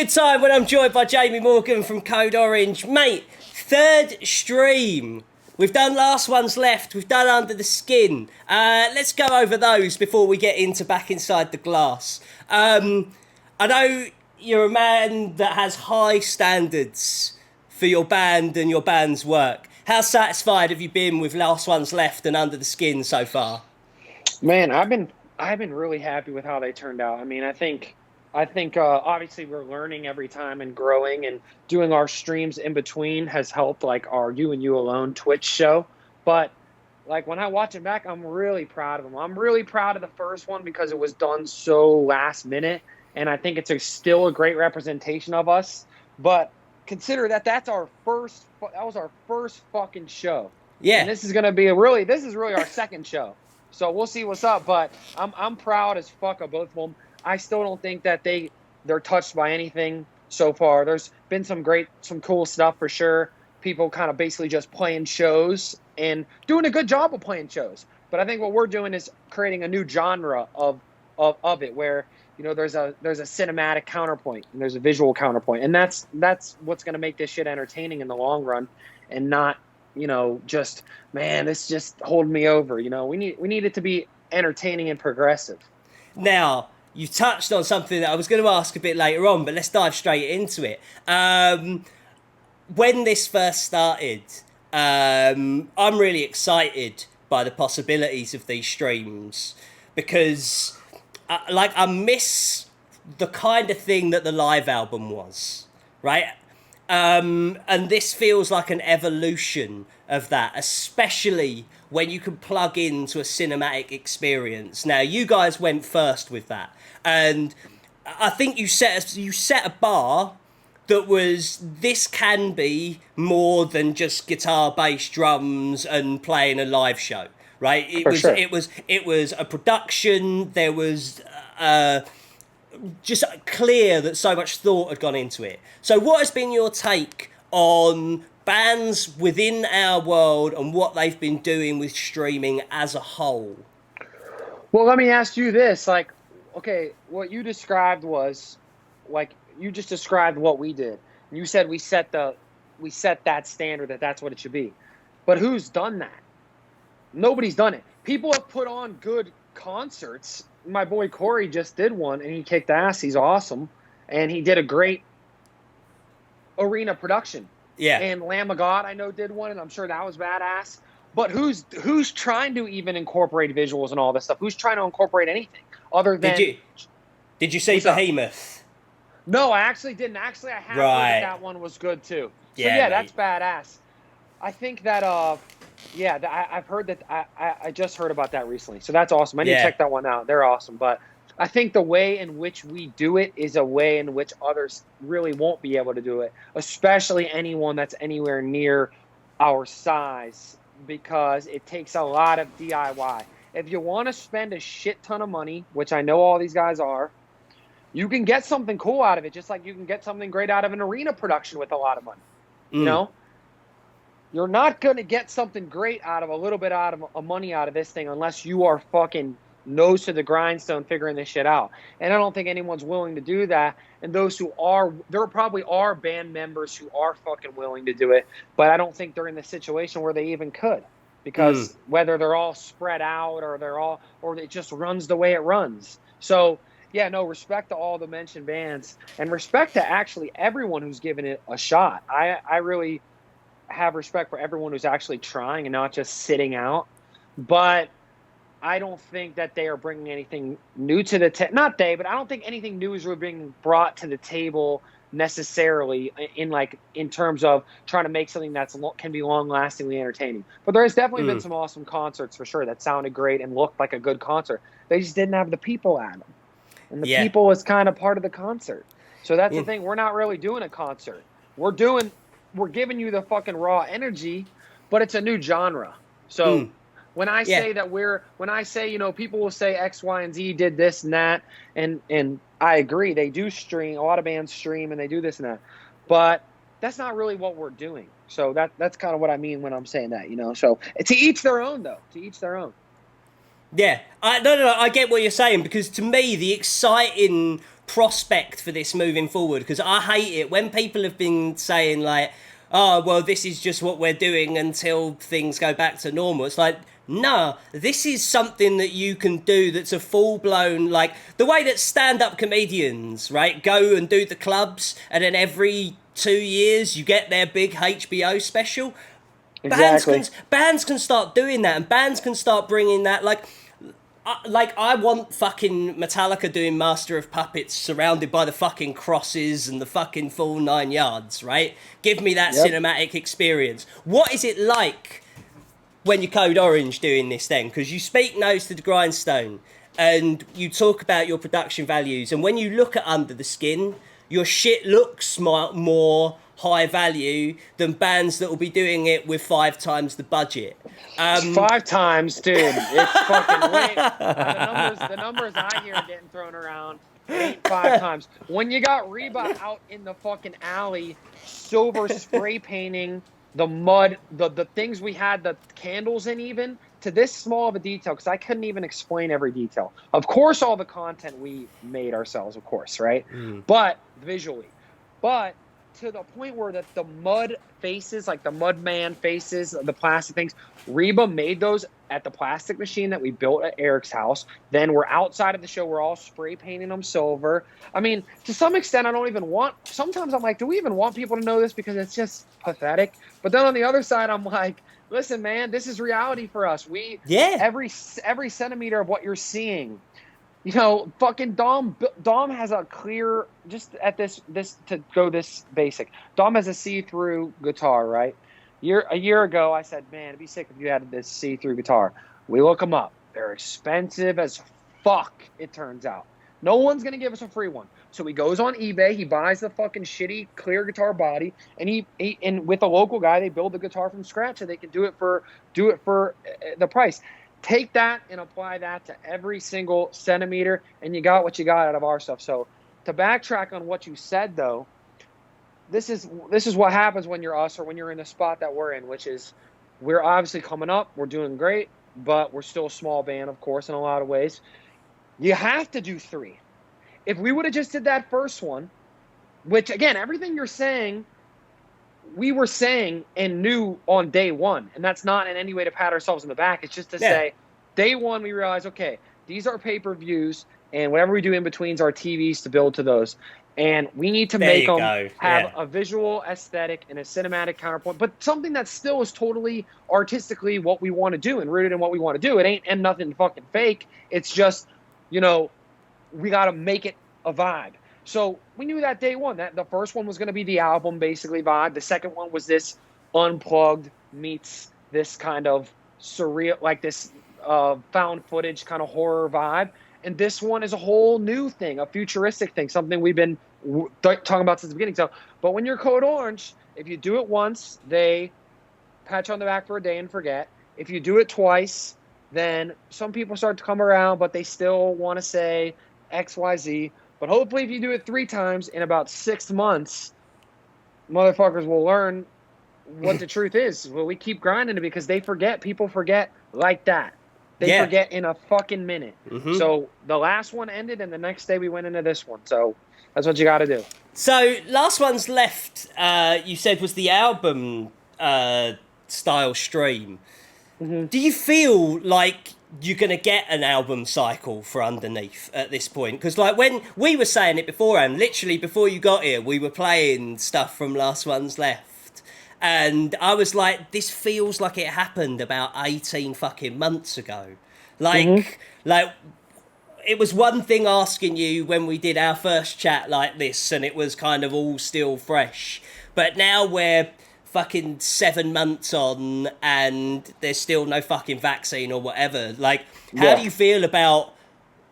good time when I'm joined by Jami Morgan from Code Orange. Mate, third stream. We've done Last Ones Left. We've done Under the Skin. Let's go over those before we get into Back Inside the Glass. I know you're a man that has high standards for your band and your band's work. How satisfied have you been with Last Ones Left and Under the Skin so far? Man, I've been really happy with how they turned out. I mean, I think obviously we're learning every time and growing, and doing our streams in between has helped, like our You and You Alone Twitch show. But like when I watch it back, I'm really proud of them. I'm really proud of the first one because it was done so last minute, and I think it's still a great representation of us. But consider that that was our first fucking show. Yeah. And this is really our second show. So we'll see what's up, but I'm proud as fuck of both of them. I still don't think that they're touched by anything so far. There's been some cool stuff for sure. People kind of basically just playing shows and doing a good job of playing shows. But I think what we're doing is creating a new genre of it, where there's a cinematic counterpoint and there's a visual counterpoint, and that's what's going to make this shit entertaining in the long run, and not just, man, this just holding me over. We need it to be entertaining and progressive. Now, you touched on something that I was going to ask a bit later on, but let's dive straight into it. When this first started, I'm really excited by the possibilities of these streams, because I miss the kind of thing that the live album was, right? And this feels like an evolution of that, especially when you can plug into a cinematic experience. Now, you guys went first with that, and I think you set a bar that was, this can be more than just guitar, bass, drums, and playing a live show, right? It was a production. There was just clear that so much thought had gone into it. So what has been your take on bands within our world and what they've been doing with streaming as a whole? Well, let me ask you this. Like, okay, what you described was, like, you just described what we did. You said we set that standard, that's what it should be. But who's done that? Nobody's done it. People have put on good concerts. My boy Corey just did one, and he kicked ass. He's awesome, and he did a great arena production. Yeah. And Lamb of God, I know, did one, and I'm sure that was badass. But who's trying to even incorporate visuals and all this stuff? Who's trying to incorporate anything other than? Did you see Behemoth? No, I actually didn't. Actually, I have heard that one was good too. So yeah, that's badass. I think that I've heard that. I just heard about that recently, so that's awesome. I need to check that one out. They're awesome. But I think the way in which we do it is a way in which others really won't be able to do it, especially anyone that's anywhere near our size, because it takes a lot of DIY. If you want to spend a shit ton of money, which I know all these guys are, you can get something cool out of it, just like you can get something great out of an arena production with a lot of money. You're not going to get something great out of a little bit of money out of this thing unless you are fucking nose to the grindstone figuring this shit out. And I don't think anyone's willing to do that. And those who are, there probably are band members who are fucking willing to do it, but I don't think they're in the situation where they even could, because whether they're all spread out or it just runs the way it runs. So yeah, no, respect to all the mentioned bands, and respect to actually everyone who's given it a shot. I really have respect for everyone who's actually trying and not just sitting out. But I don't think that they are bringing anything new to the not they, but I don't think anything new is really being brought to the table necessarily in terms of trying to make something that's can be long-lastingly entertaining. But there has definitely been some awesome concerts for sure that sounded great and looked like a good concert. They just didn't have the people at them. And the people is kind of part of the concert. So that's the thing. We're not really doing a concert. We're giving you the fucking raw energy, but it's a new genre. So when I say people will say X, Y, and Z did this and that, and I agree, they do stream. A lot of bands stream and they do this and that, but that's not really what we're doing. So that's kind of what I mean when I'm saying that, So to each their own, though. To each their own. Yeah, no, I get what you're saying, because to me, the exciting prospect for this moving forward, because I hate it when people have been saying, like, oh, well, this is just what we're doing until things go back to normal. It's like, nah, this is something that you can do that's a full-blown, like, the way that stand-up comedians, right, go and do the clubs, and then every 2 years you get their big HBO special. Exactly. Bands can start doing that, and bands can start bringing that, like I want fucking Metallica doing Master of Puppets surrounded by the fucking crosses and the fucking full 9 yards, right? Give me that cinematic experience. What is it like when you're Code Orange doing this then? Because you speak nose to the grindstone and you talk about your production values, and when you look at Under the Skin, your shit looks more high value than bands that will be doing it with 5 times the budget. 5 times, dude. It's fucking way. The numbers I hear getting thrown around, it ain't 5 times. When you got Reba out in the fucking alley, silver spray painting the mud, the things we had the candles in, even to this small of a detail, because I couldn't even explain every detail. Of course, all the content we made ourselves, of course, right? But visually, but to the point where that the mud faces, like the mud man faces, the plastic things, Reba made those at the plastic machine that we built at Eric's house. Then we're outside of the show, we're all spray painting them silver. I mean, to some extent, I don't even want, sometimes I'm like, do we even want people to know this? Because it's just pathetic. But then on the other side, I'm like, listen, man, this is reality for us. Every centimeter of what you're seeing, you know, fucking Dom has a clear, just at this to go this basic. Dom has a see-through guitar, right? A year ago, I said, man, it'd be sick if you had this see-through guitar. We look them up. They're expensive as fuck, it turns out. No one's going to give us a free one. So he goes on eBay, he buys the fucking shitty clear guitar body, and and with a local guy, they build the guitar from scratch so they can do it for the price. Take that and apply that to every single centimeter, and you got what you got out of our stuff. So to backtrack on what you said, though, this is what happens when you're us, or when you're in the spot that we're in, which is we're obviously coming up. We're doing great, but we're still a small band, of course, in a lot of ways. You have to do 3. If we would have just did that first one, which, again, everything you're saying, we were saying and knew on day one, and that's not in any way to pat ourselves in the back. It's just to say, day one, we realized, okay, these are pay-per-views, and whatever we do in between are TVs to build to those. And we need to make them have a visual aesthetic and a cinematic counterpoint, but something that still is totally artistically what we want to do and rooted in what we want to do. It ain't and nothing fucking fake. It's just, you know, we got to make it a vibe. So we knew that day one, that the first one was going to be the album basically vibe. The second one was this unplugged meets this kind of surreal, like this found footage kind of horror vibe. And this one is a whole new thing, a futuristic thing, something we've been talking about since the beginning. So, but when you're Code Orange, if you do it once, they pat you on the back for a day and forget. If you do it twice, then some people start to come around, but they still want to say X, Y, Z. But hopefully if you do it 3 times in about 6 months, motherfuckers will learn what the truth is. Well, we keep grinding it because they forget. People forget like that. They forget in a fucking minute. So the last one ended, and the next day we went into this one. So that's what you got to do. So last one's left, you said, was the album style stream. Do you feel like you're going to get an album cycle for Underneath at this point? Because like when we were saying it beforehand, literally before you got here, we were playing stuff from Last One's Left. And I was like, this feels like it happened about 18 fucking months ago. Like, it was one thing asking you when we did our first chat like this, and it was kind of all still fresh. But now we're fucking 7 months on, and there's still no fucking vaccine or whatever. Like, how do you feel about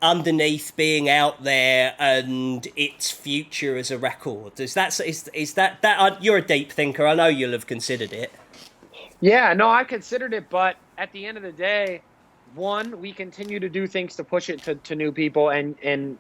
Underneath being out there and its future as a record? Is that you're a deep thinker, I know you'll have considered it. Yeah, no, I considered it, but at the end of the day, one, we continue to do things to push it to new people, and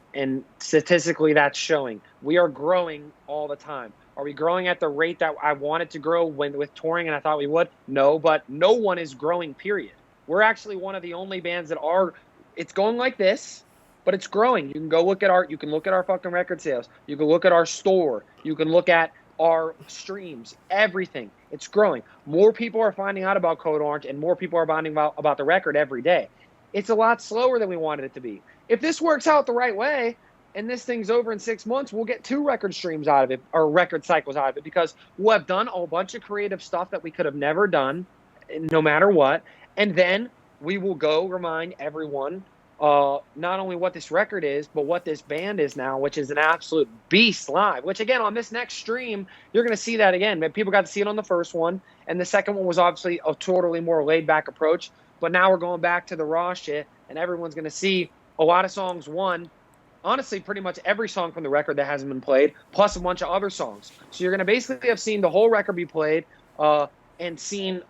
statistically that's showing. We are growing all the time. Are we growing at the rate that I wanted to grow with touring and I thought we would? No, but no one is growing, period. We're actually one of the only bands that are it's going like this, but it's growing. You can go look at our fucking record sales. You can look at our store. You can look at our streams, everything. It's growing. More people are finding out about Code Orange, and more people are finding about the record every day. It's a lot slower than we wanted it to be. If this works out the right way, and this thing's over in 6 months, we'll get 2 record streams out of it, or record cycles out of it, because we'll have done a bunch of creative stuff that we could have never done, no matter what. And then we will go remind everyone not only what this record is, but what this band is now, which is an absolute beast live. Which, again, on this next stream, you're going to see that again. People got to see it on the first one, and the second one was obviously a totally more laid-back approach. But now we're going back to the raw shit, and everyone's going to see a lot of songs, honestly, pretty much every song from the record that hasn't been played, plus a bunch of other songs. So you're going to basically have seen the whole record be played and seen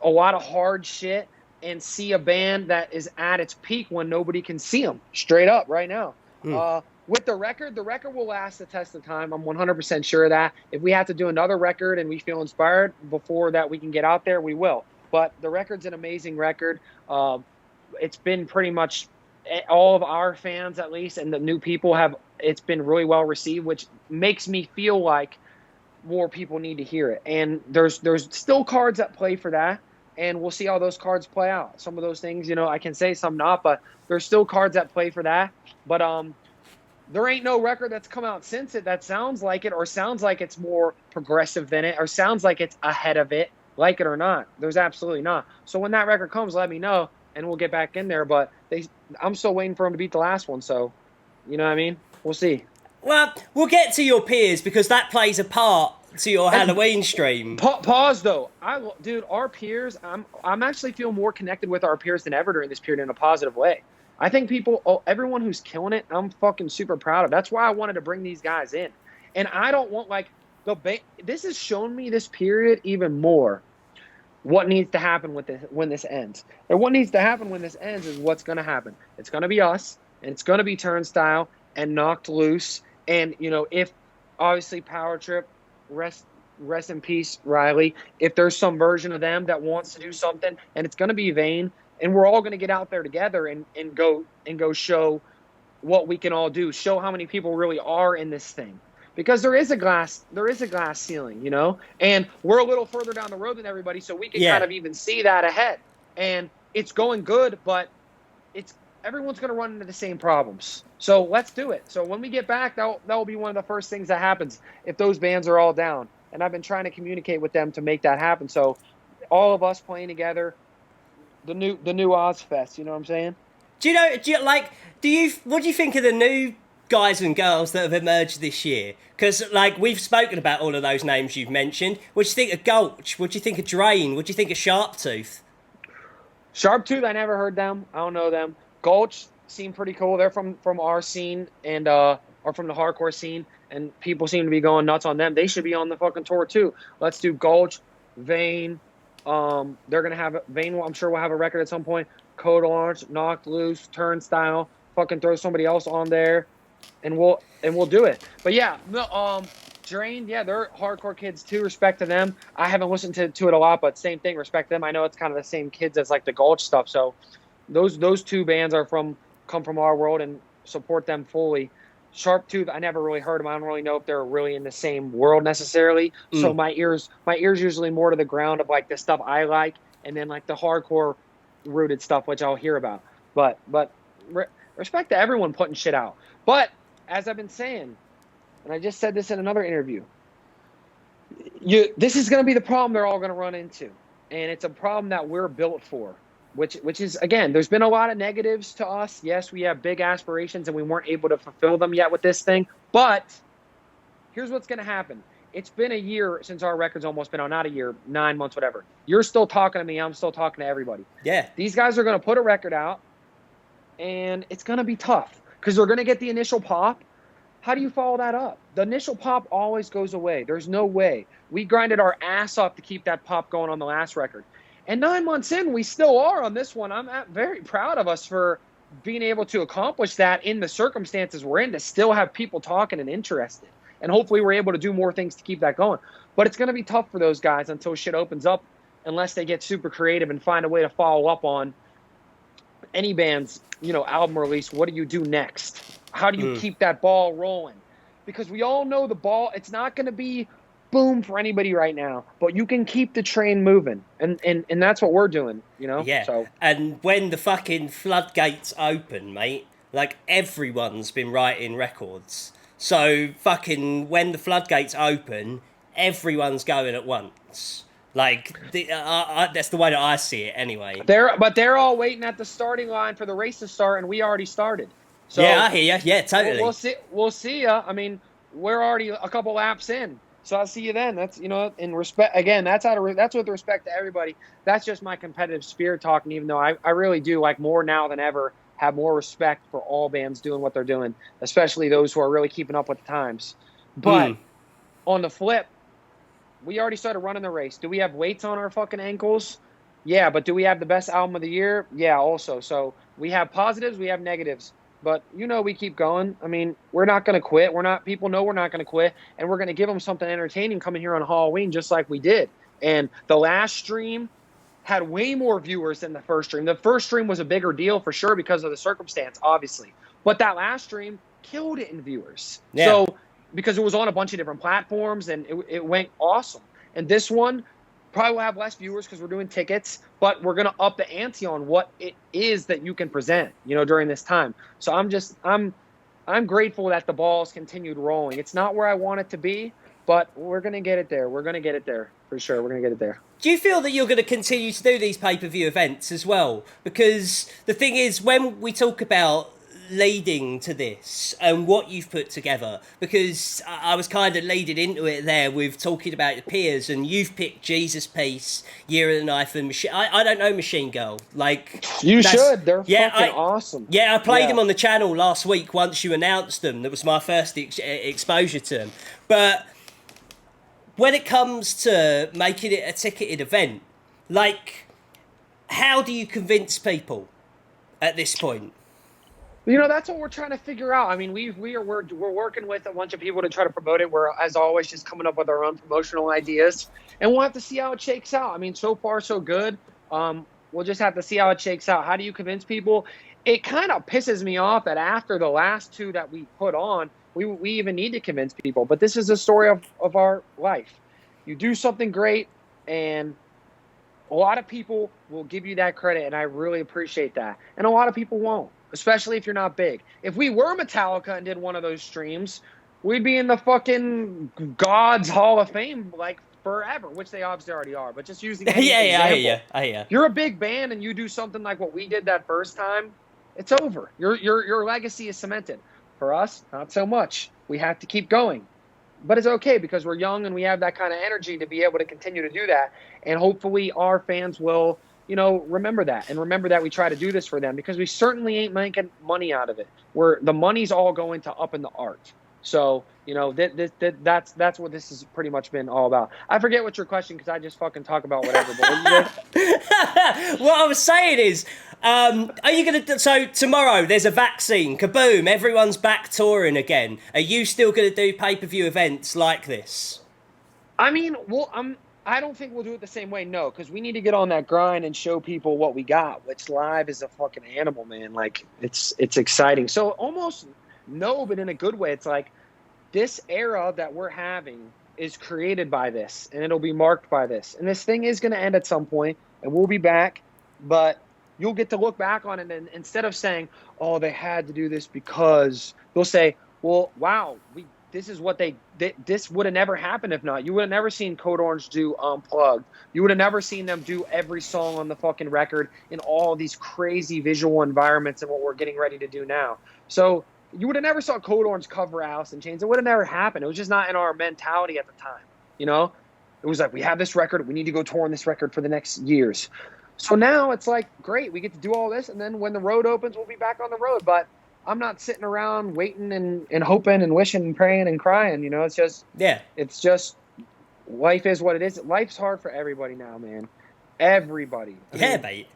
a lot of hard shit and see a band that is at its peak when nobody can see them, straight up right now. With the record will last the test of time. I'm 100% sure of that. If we have to do another record and we feel inspired before that we can get out there, we will. But the record's an amazing record. It's been pretty much all of our fans, at least, and the new people it's been really well received, which makes me feel like more people need to hear it. And there's still cards that play for that, and we'll see how those cards play out. Some of those things, I can say, some not, but there's still cards that play for that. But there ain't no record that's come out since it that sounds like it, or sounds like it's more progressive than it, or sounds like it's ahead of it, like it or not. There's absolutely not. So when that record comes, let me know, and we'll get back in there. But I'm still waiting for them to beat the last one, so you know what I mean? We'll see. Well, we'll get to your peers, because that plays a part to your Halloween stream. Pause though. Dude, our peers, I'm actually feel more connected with our peers than ever during this period in a positive way. I think everyone who's killing it, I'm fucking super proud of. That's why I wanted to bring these guys in. And I don't want, like, this has shown me this period even more what needs to happen when this ends. And what needs to happen when this ends is what's going to happen. It's going to be us, and it's going to be Turnstile and Knocked Loose. And, if obviously Power Trip, rest in peace, Riley, if there's some version of them that wants to do something, and it's going to be Vane, and we're all going to get out there together and go show what we can all do, show how many people really are in this thing. Because there is a glass ceiling, and we're a little further down the road than everybody, so we can kind of even see that ahead. And it's going good, but everyone's going to run into the same problems. So let's do it. So when we get back, that will be one of the first things that happens if those bands are all down. And I've been trying to communicate with them to make that happen. So all of us playing together, the new Ozfest, you know what I'm saying? What do you think of the new guys and girls that have emerged this year? Because, we've spoken about all of those names you've mentioned. What do you think of Gulch? What do you think of Drain? What do you think of Sharptooth? Sharptooth, I never heard them. I don't know them. Gulch seem pretty cool. They're from our scene and are from the hardcore scene, and people seem to be going nuts on them. They should be on the fucking tour too. Let's do Gulch, Vane. They're gonna have Vane. I'm sure we'll have a record at some point. Code Orange, Knocked Loose, Turnstile. Fucking throw somebody else on there, and we'll do it. But yeah, Drain, yeah, they're hardcore kids too. Respect to them. I haven't listened to it a lot, but same thing. Respect them. I know it's kind of the same kids as like the Gulch stuff. So those two bands come from our world, and support them fully. Sharptooth, I never really heard them. I don't really know if they're really in the same world necessarily. So my ears usually more to the ground of like the stuff I like, and then like the hardcore rooted stuff, which I'll hear about. But respect to everyone putting shit out. But as I've been saying, and I just said this in another interview, this is going to be the problem they're all going to run into, and it's a problem that we're built for. Which is, again, there's been a lot of negatives to us. Yes, we have big aspirations, and we weren't able to fulfill them yet with this thing. But here's what's going to happen. It's been a year since our record's almost been out. Not a year, 9 months, whatever. You're still talking to me. I'm still talking to everybody. Yeah. These guys are going to put a record out, and it's going to be tough because they're going to get the initial pop. How do you follow that up? The initial pop always goes away. There's no way. We grinded our ass off to keep that pop going on the last record. And 9 months in, we still are on this one. I'm very proud of us for being able to accomplish that in the circumstances we're in, to still have people talking and interested. And hopefully we're able to do more things to keep that going. But it's going to be tough for those guys until shit opens up, unless they get super creative and find a way to follow up on any band's, album release, what do you do next? How do you keep that ball rolling? Because we all know the ball, it's not going to be boom for anybody right now, but you can keep the train moving. And that's what we're doing, Yeah. So, and when the fucking floodgates open, mate, like everyone's been writing records. So fucking when the floodgates open, everyone's going at once. Like that's the way that I see it, anyway. They're all waiting at the starting line for the race to start, and we already started. So yeah, I hear you. Yeah, totally. We'll see ya. I mean, we're already a couple laps in, so I'll see you then. That's in respect. Again, that's with respect to everybody. That's just my competitive spirit talking. Even though I really do, like, more now than ever, have more respect for all bands doing what they're doing, especially those who are really keeping up with the times. But on the flip, we already started running the race. Do we have weights on our fucking ankles? Yeah, but do we have the best album of the year? Yeah, also. So we have positives, we have negatives. But, we keep going. I mean, we're not going to quit. People know we're not going to quit. And we're going to give them something entertaining coming here on Halloween, just like we did. And the last stream had way more viewers than the first stream. The first stream was a bigger deal for sure because of the circumstance, obviously. But that last stream killed it in viewers. Yeah. So, because it was on a bunch of different platforms, and it went awesome. And this one probably will have less viewers because we're doing tickets, but we're going to up the ante on what it is that you can present, during this time. So I'm grateful that the ball's continued rolling. It's not where I want it to be, but we're going to get it there. We're going to get it there for sure. We're going to get it there. Do you feel that you're going to continue to do these pay-per-view events as well? Because the thing is, when we talk about leading to this and what you've put together, because I was kind of leading into it there with talking about your peers, and you've picked Jesus Piece, Year of the Knife, and I don't know Machine Girl. Like, you should. They're fucking awesome. Yeah, I played them on the channel last week once you announced them. That was my first exposure to them. But when it comes to making it a ticketed event, like, how do you convince people at this point? That's what we're trying to figure out. I mean, we're working with a bunch of people to try to promote it. We're, as always, just coming up with our own promotional ideas, and we'll have to see how it shakes out. I mean, so far so good. We'll just have to see how it shakes out. How do you convince people? It kind of pisses me off that after the last two that we put on, we even need to convince people. But this is the story of our life. You do something great, and a lot of people will give you that credit, and I really appreciate that. And a lot of people won't, especially if you're not big. If we were Metallica and did one of those streams, we'd be in the fucking God's Hall of Fame, like, forever, which they obviously already are. But just using any example, I hear you. You're a big band and you do something like what we did that first time, it's over. Your legacy is cemented. For us, not so much. We have to keep going. But it's okay because we're young and we have that kind of energy to be able to continue to do that. And hopefully our fans will, remember that, and remember that we try to do this for them, because we certainly ain't making money out of it. The money's all going to up in the art. So, that's what this has pretty much been all about. I forget what your question, because I just fucking talk about whatever. But what you What I was saying is, are you going to... So, tomorrow, there's a vaccine. Kaboom, everyone's back touring again. Are you still going to do pay-per-view events like this? I mean, I don't think we'll do it the same way, no, because we need to get on that grind and show people what we got, which live is a fucking animal, man. Like, it's exciting. So, almost... No, but in a good way. It's like this era that we're having is created by this, and it'll be marked by this. And this thing is going to end at some point, and we'll be back. But you'll get to look back on it, and instead of saying, "Oh, they had to do this because," they'll say, "Well, wow, this is what this would have never happened if not. You would have never seen Code Orange do Unplugged. You would have never seen them do every song on the fucking record in all these crazy visual environments and what we're getting ready to do now." So you would have never saw Code Orange cover Alice in Chains. It would have never happened. It was just not in our mentality at the time. It was like, we have this record. We need to go tour on this record for the next years. So now it's like, great, we get to do all this. And then when the road opens, we'll be back on the road. But I'm not sitting around waiting and hoping and wishing and praying and crying. It's just, it's just, life is what it is. Life's hard for everybody now, man. Everybody. Mate.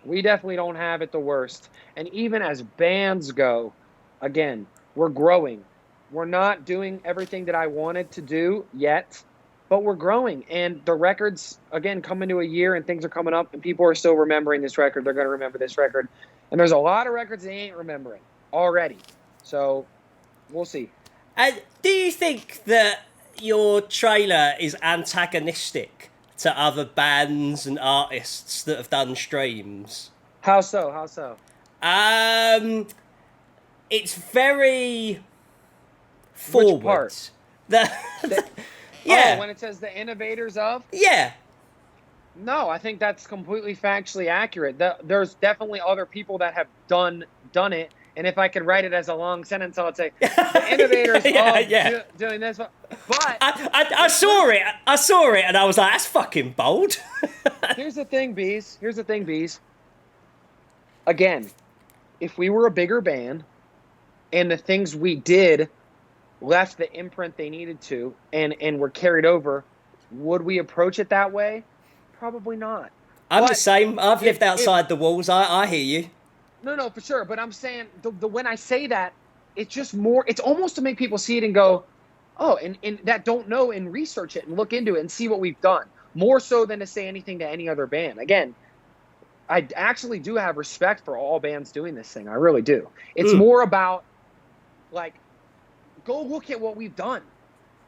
We definitely don't have it the worst. And even as bands go, again, we're growing. We're not doing everything that I wanted to do yet, but we're growing, and the records again come into a year, and things are coming up, and people are still remembering this record. They're going to remember this record, and there's a lot of records they ain't remembering already. So we'll see. And do you think that your trailer is antagonistic to other bands and artists that have done streams? How so? How so? It's very forward. Which part? Yeah. Oh, when it says the innovators of? Yeah. No, I think that's completely factually accurate. There's definitely other people that have done it. And if I could write it as a long sentence, I would say the innovators of doing this. But I saw it. I saw it, and I was like, "That's fucking bold." Here's the thing, Beez. Again, if we were a bigger band, and the things we did left the imprint they needed to, and were carried over, would we approach it that way? Probably not. I'm the same. I've lived outside the walls. I hear you. No, for sure. But I'm saying when I say that, it's just more. It's almost to make people see it and go, oh, and that don't know and research it and look into it and see what we've done. More so than to say anything to any other band. Again, I actually do have respect for all bands doing this thing. I really do. It's more about like, go look at what we've done.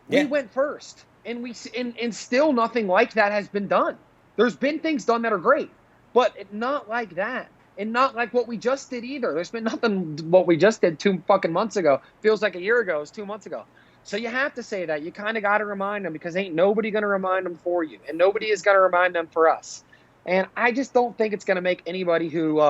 We went first, and and still nothing like that has been done. There's been things done that are great, but not like that. And not like what we just did either. There's been nothing what we just did 2 fucking months ago. Feels like a year ago. It was 2 months ago. So you have to say that. You kind of got to remind them, because ain't nobody going to remind them for you. And nobody is going to remind them for us. And I just don't think it's going to make anybody who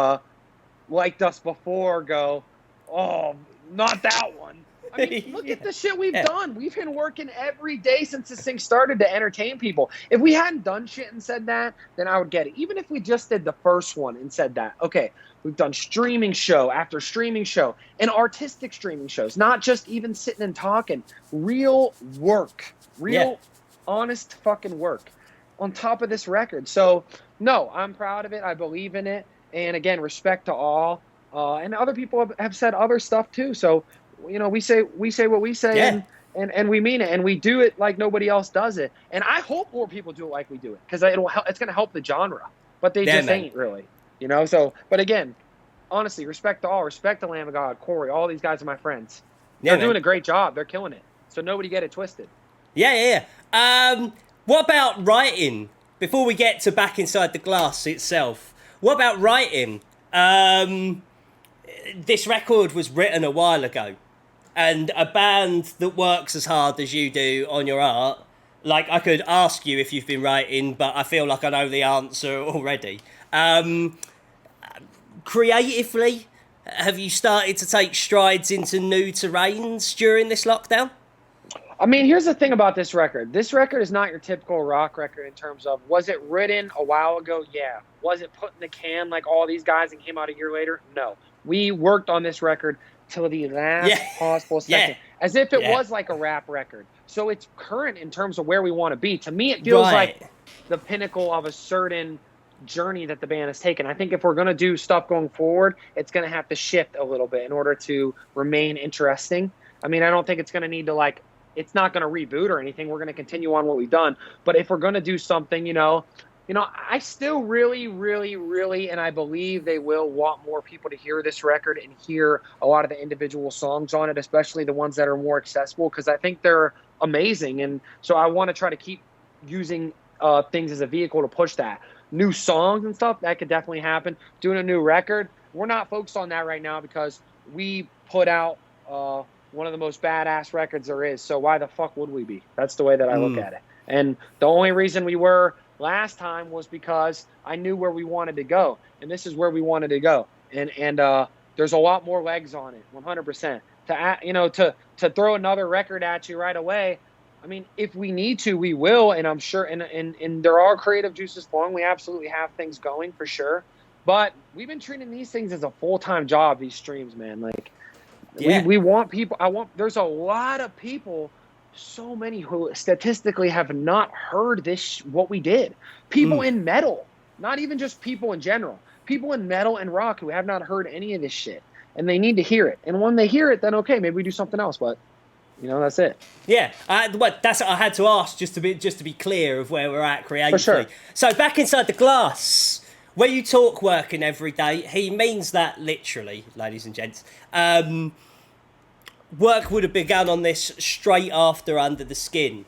liked us before go, oh, not that one. I mean, look at the shit we've done. We've been working every day since this thing started to entertain people. If we hadn't done shit and said that, then I would get it. Even if we just did the first one and said that, okay, we've done streaming show after streaming show and artistic streaming shows, not just even sitting and talking. Real work. Honest fucking work on top of this record. So, no, I'm proud of it. I believe in it. And again, respect to all. And other people have said other stuff too. So, you know, we say what we say, and we mean it, and we do it like nobody else does it. And I hope more people do it like we do it, because it's going to help the genre. But they just ain't really, you know. So, but again, honestly, respect to all, respect to Lamb of God, Corey, all these guys are my friends. They're doing a great job. They're killing it. So nobody get it twisted. Yeah. What about writing? Before we get to Back Inside the Glass itself, what about writing? This record was written a while ago. And a band that works as hard as you do on your art, like, I could ask you if you've been writing, but I feel like I know the answer already. Creatively, have you started to take strides into new terrains during this lockdown? I mean, here's the thing about this record. This record is not your typical rock record in terms of, was it written a while ago? Yeah. Was it put in the can like all these guys and came out a year later? No. We worked on this record till the last possible second, as if it was like a rap record. So it's current in terms of where we want to be. To me, it feels like the pinnacle of a certain journey that the band has taken. I think if we're going to do stuff going forward, it's going to have to shift a little bit in order to remain interesting. I mean, I don't think it's going to need to it's not going to reboot or anything. We're going to continue on what we've done. But if we're going to do something, you know, I still really, really, really, and I believe they will want more people to hear this record and hear a lot of the individual songs on it, especially the ones that are more accessible, because I think they're amazing. And so I want to try to keep using things as a vehicle to push that. New songs and stuff, that could definitely happen. Doing a new record, we're not focused on that right now because we put out one of the most badass records there is. So why the fuck would we be? That's the way that I look at it. And the only reason we were last time was because I knew where we wanted to go, and this is where we wanted to go. And there's a lot more legs on it, 100%. To throw another record at you right away, I mean, if we need to, we will, and I'm sure. And there are creative juices flowing. We absolutely have things going for sure. But we've been treating these things as a full-time job. These streams, man. We want people. There's a lot of people. So many who statistically have not heard what we did. People in metal, not even just people in general. People in metal and rock who have not heard any of this shit, and they need to hear it. And when they hear it, then okay, maybe we do something else. But You know, that's it. Yeah, that's what I had to ask just to be clear of where we're at creatively. For sure. So back inside the glass, where you talk working every day, he means that literally, ladies and gents. Work would have begun on this straight after Under the Skin.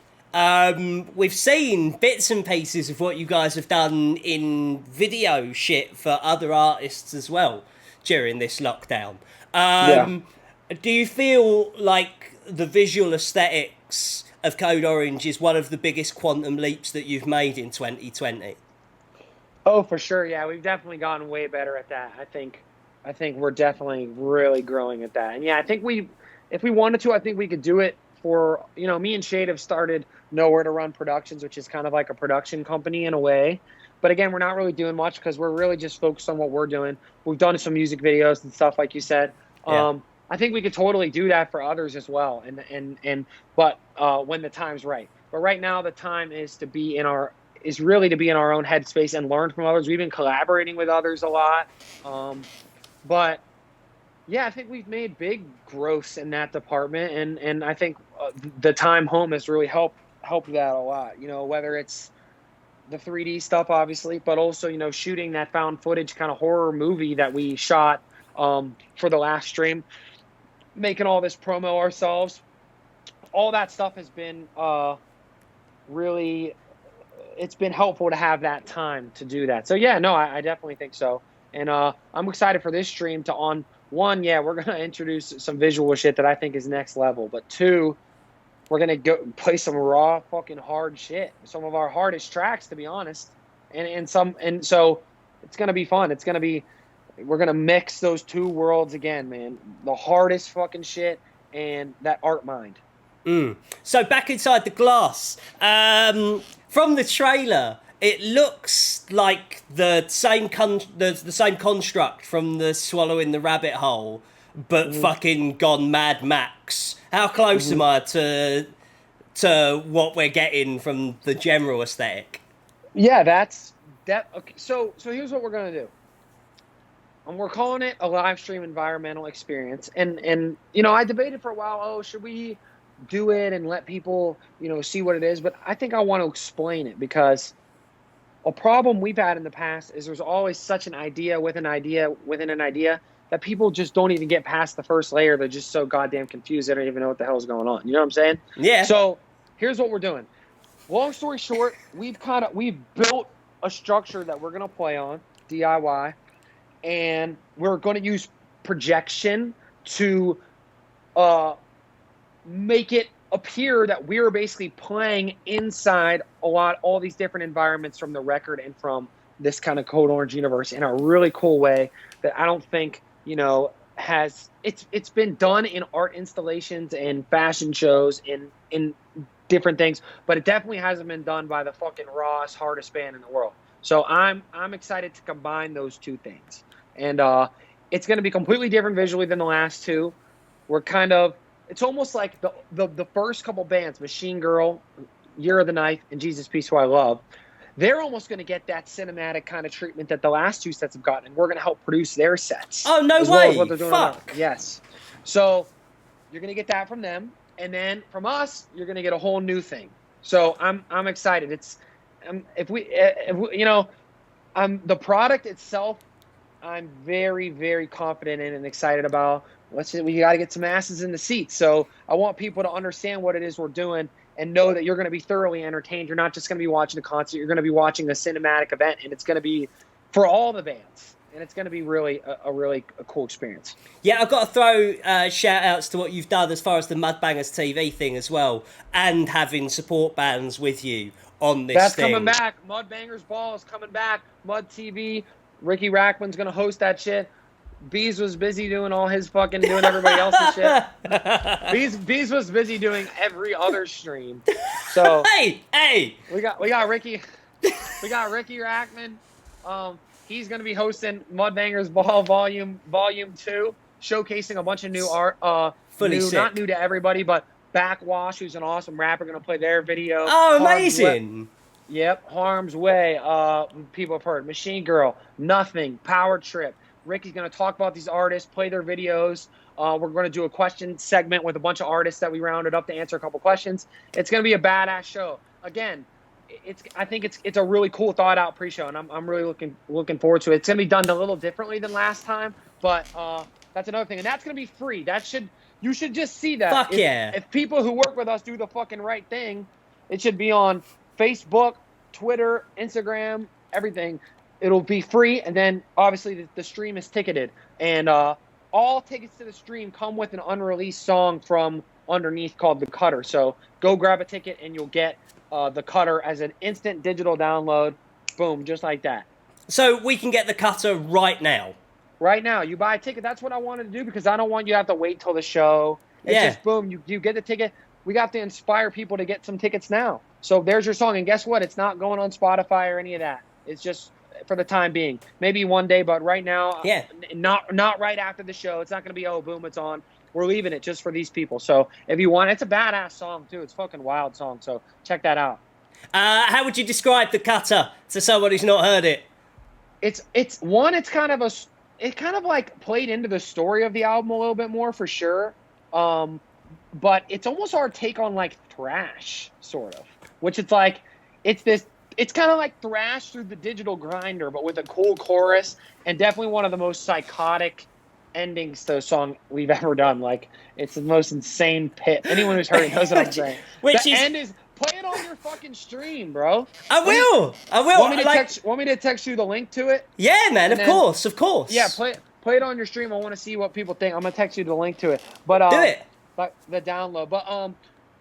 We've seen bits and pieces of what you guys have done in video shit for other artists as well during this lockdown. Do you feel like the visual aesthetics of Code Orange is one of the biggest quantum leaps that you've made in 2020? Oh, for sure. Yeah, we've definitely gotten way better at that. I think we're definitely really growing at that. And yeah, I think if we wanted to, I think we could do it for, you know, me and Shade have started Nowhere to Run Productions, which is kind of like a production company in a way. But again, we're not really doing much because we're really just focused on what we're doing. We've done some music videos and stuff, like you said. Yeah. I think we could totally do that for others as well. But when the time's right. But right now, the time is really to be in our own headspace and learn from others. We've been collaborating with others a lot. But yeah, I think we've made big growths in that department. And I think the time home has really helped that a lot. You know, whether it's the 3D stuff, obviously, but also, you know, shooting that found footage kind of horror movie that we shot for the last stream, making all this promo ourselves. All that stuff has been really, it's been helpful to have that time to do that. So yeah, no, I definitely think so. And I'm excited for this stream to one, yeah, we're going to introduce some visual shit that I think is next level. But two, we're going to go play some raw fucking hard shit. Some of our hardest tracks, to be honest. And so it's going to be fun. We're going to mix those two worlds again, man. The hardest fucking shit and that art mind. So back inside the glass, from the trailer, it looks like the same construct from the Swallowing the Rabbit Hole, but fucking gone Mad Max. How close am I to what we're getting from the general aesthetic? Yeah, that's that. Okay, so here's what we're gonna do. And we're calling it a live stream environmental experience. And you know, I debated for a while, oh, should we do it and let people, you know, see what it is? But I think I want to explain it, because a problem we've had in the past is there's always such an idea within an idea that people just don't even get past the first layer. They're just so goddamn confused. They don't even know what the hell's going on. You know what I'm saying? Yeah. So here's what we're doing. Long story short, we've built a structure that we're going to play on, DIY, and we're going to use projection to make it appear that we're basically playing inside all these different environments from the record and from this kind of Code Orange universe in a really cool way that I don't think, you know, it's been done in art installations and fashion shows in different things, but it definitely hasn't been done by the fucking rawest, hardest band in the world. So I'm excited to combine those two things. And it's going to be completely different visually than the last two. It's almost like the first couple bands, Machine Girl, Year of the Knife, and Jesus Peace Who I Love, they're almost going to get that cinematic kind of treatment that the last two sets have gotten, and we're going to help produce their sets. Oh, no way! Well as what they're doing. Fuck! Yes. So you're going to get that from them, and then from us, you're going to get a whole new thing. So I'm excited. It's if we you know, the product itself, I'm very, very confident in and excited about. We got to get some asses in the seats. So I want people to understand what it is we're doing and know that you're going to be thoroughly entertained. You're not just going to be watching a concert. You're going to be watching a cinematic event, and it's going to be for all the bands. And it's going to be really a cool experience. Yeah, I've got to throw shout-outs to what you've done as far as the Mudbangers TV thing as well, and having support bands with you on this That's thing. Coming back. Mudbangers Ball is coming back. Mud TV. Ricky Rackman's going to host that shit. Beez was busy doing everybody else's shit. Beez was busy doing every other stream. So hey, we got Ricky Rackman. He's gonna be hosting Mudbangers Ball Volume 2, showcasing a bunch of new art. Not new to everybody, but Backwash, who's an awesome rapper, gonna play their video. Oh, amazing! Yep, Harm's Way. People have heard Machine Girl, Nothing, Power Trip. Ricky's going to talk about these artists, play their videos. We're going to do a question segment with a bunch of artists that we rounded up to answer a couple questions. It's going to be a badass show. Again, I think it's a really cool, thought out pre-show, and I'm really looking forward to it. It's going to be done a little differently than last time, but that's another thing, and that's going to be free. You should just see that. Fuck yeah! If people who work with us do the fucking right thing, it should be on Facebook, Twitter, Instagram, everything. It'll be free, and then obviously the stream is ticketed, and all tickets to the stream come with an unreleased song from underneath called The Cutter. So go grab a ticket, and you'll get The Cutter as an instant digital download. Boom, just like that. So we can get The Cutter right now. Right now, you buy a ticket. That's what I wanted to do because I don't want you to have to wait till the show. It's just boom, you get the ticket. We got to inspire people to get some tickets now. So there's your song, and guess what? It's not going on Spotify or any of that. It's just for the time being. Maybe one day, but right now, not right after the show. It's not going to be, oh, boom, it's on. We're leaving it just for these people. So if you want, it's a badass song too. It's a fucking wild song. So check that out. How would you describe The Cutter to someone who's not heard it? It's kind of like played into the story of the album a little bit more for sure. But it's almost our take on like thrash, sort of, which it's like, it's kind of like thrash through the digital grinder, but with a cool chorus, and definitely one of the most psychotic endings to a song we've ever done. Like, it's the most insane pit. Anyone who's heard it knows what I'm saying. End is, play it on your fucking stream, bro. I will. Want me to text you the link to it? Yeah, man, of course. Yeah, play it on your stream. I want to see what people think. I'm going to text you the link to it. But do it. But the download. But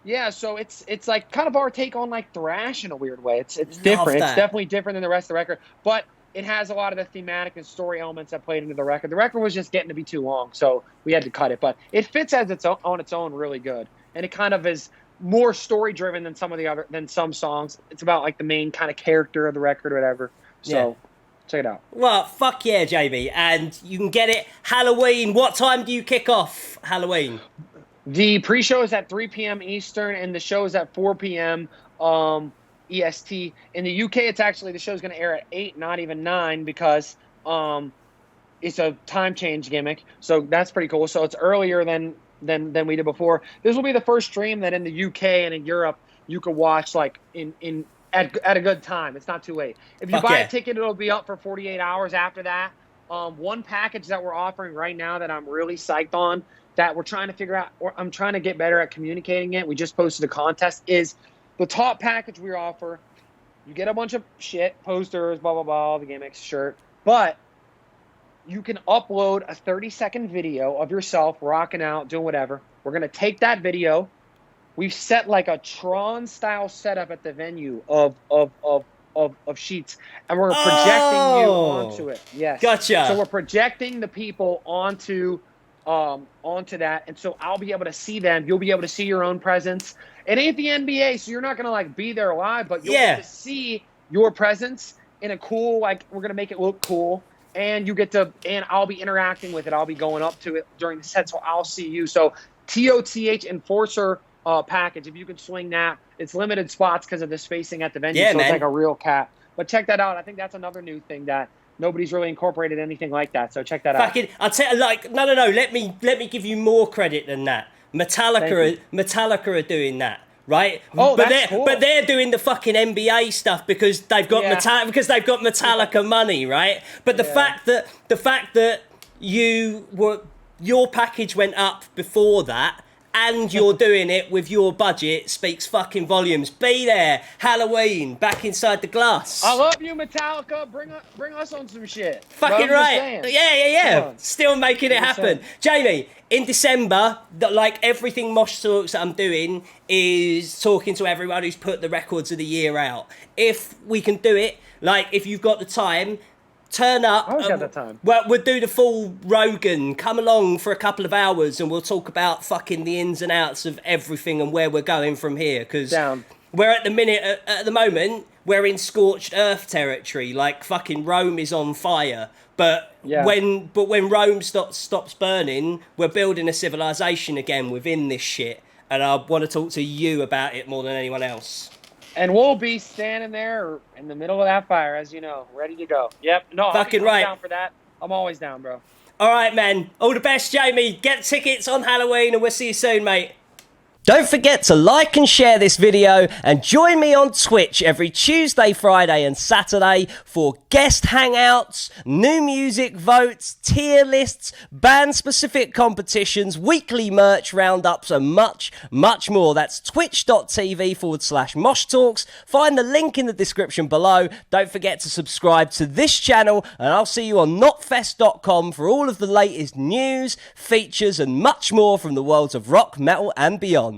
yeah, so it's like kind of our take on like thrash in a weird way. It's different. It's definitely different than the rest of the record, but it has a lot of the thematic and story elements that played into the record. The record was just getting to be too long, so we had to cut it. But it fits as its own, on its own really good, and it kind of is more story driven than some songs. It's about like the main kind of character of the record or whatever. So check it out. Well, fuck yeah, JB, and you can get it Halloween. What time do you kick off Halloween? The pre-show is at 3 p.m. Eastern, and the show is at 4 p.m. EST. In the UK, the show's going to air at 8, not even 9, because it's a time change gimmick. So that's pretty cool. So it's earlier than we did before. This will be the first stream that in the UK and in Europe you could watch like at a good time. It's not too late. If you buy a ticket, it'll be up for 48 hours after that. One package that we're offering right now that I'm really psyched on, that we're trying to figure out, or I'm trying to get better at communicating it. We just posted a contest, is the top package we offer. You get a bunch of shit, posters, blah, blah, blah, all the gimmicks, shirt, but you can upload a 30-second video of yourself rocking out, doing whatever. We're going to take that video. We've set like a Tron-style setup at the venue of sheets, and we're projecting you onto it. Yes. Gotcha. So we're projecting the people onto that, and so I'll be able to see them. You'll be able to see your own presence. It ain't the NBA, so you're not gonna like be there live, but you'll get to see your presence in a cool, like, we're gonna make it look cool, and and I'll be interacting with it. I'll be going up to it during the set, so I'll see you. So TOTH Enforcer package, if you can swing that. It's limited spots because of the spacing at the venue, so it's like a real cap. But check that out. I think that's another new thing that nobody's really incorporated anything like that, so check that out. I'll tell you, like, no. Let me give you more credit than that. Metallica are doing that, right? Oh, that's cool. But they're doing the fucking NBA stuff because they've got Metallica money, right? But the fact that your package went up before that, and you're doing it with your budget, speaks fucking volumes. Be there, Halloween, back inside the glass. I love you, Metallica. Bring us on some shit. Fucking right. Yeah. Still making it happen. Jamie, in December, like everything Mosh Talks that I'm doing is talking to everyone who's put the records of the year out. If we can do it, like if you've got the time, turn up. I always got the time. Well, we'll do the full Rogan. Come along for a couple of hours and we'll talk about fucking the ins and outs of everything and where we're going from here. Because we're at the moment, we're in scorched earth territory. Like fucking Rome is on fire. But when Rome stops burning, we're building a civilization again within this shit. And I want to talk to you about it more than anyone else. And we'll be standing there in the middle of that fire, as you know, ready to go. Yep. No, fucking I'm right. down for that. I'm always down, bro. All right, man. All the best, Jamie. Get tickets on Halloween, and we'll see you soon, mate. Don't forget to like and share this video and join me on Twitch every Tuesday, Friday and Saturday for guest hangouts, new music votes, tier lists, band-specific competitions, weekly merch roundups and much, much more. That's twitch.tv/Mosh Talks. Find the link in the description below. Don't forget to subscribe to this channel and I'll see you on KNOTFEST.com for all of the latest news, features and much more from the worlds of rock, metal and beyond.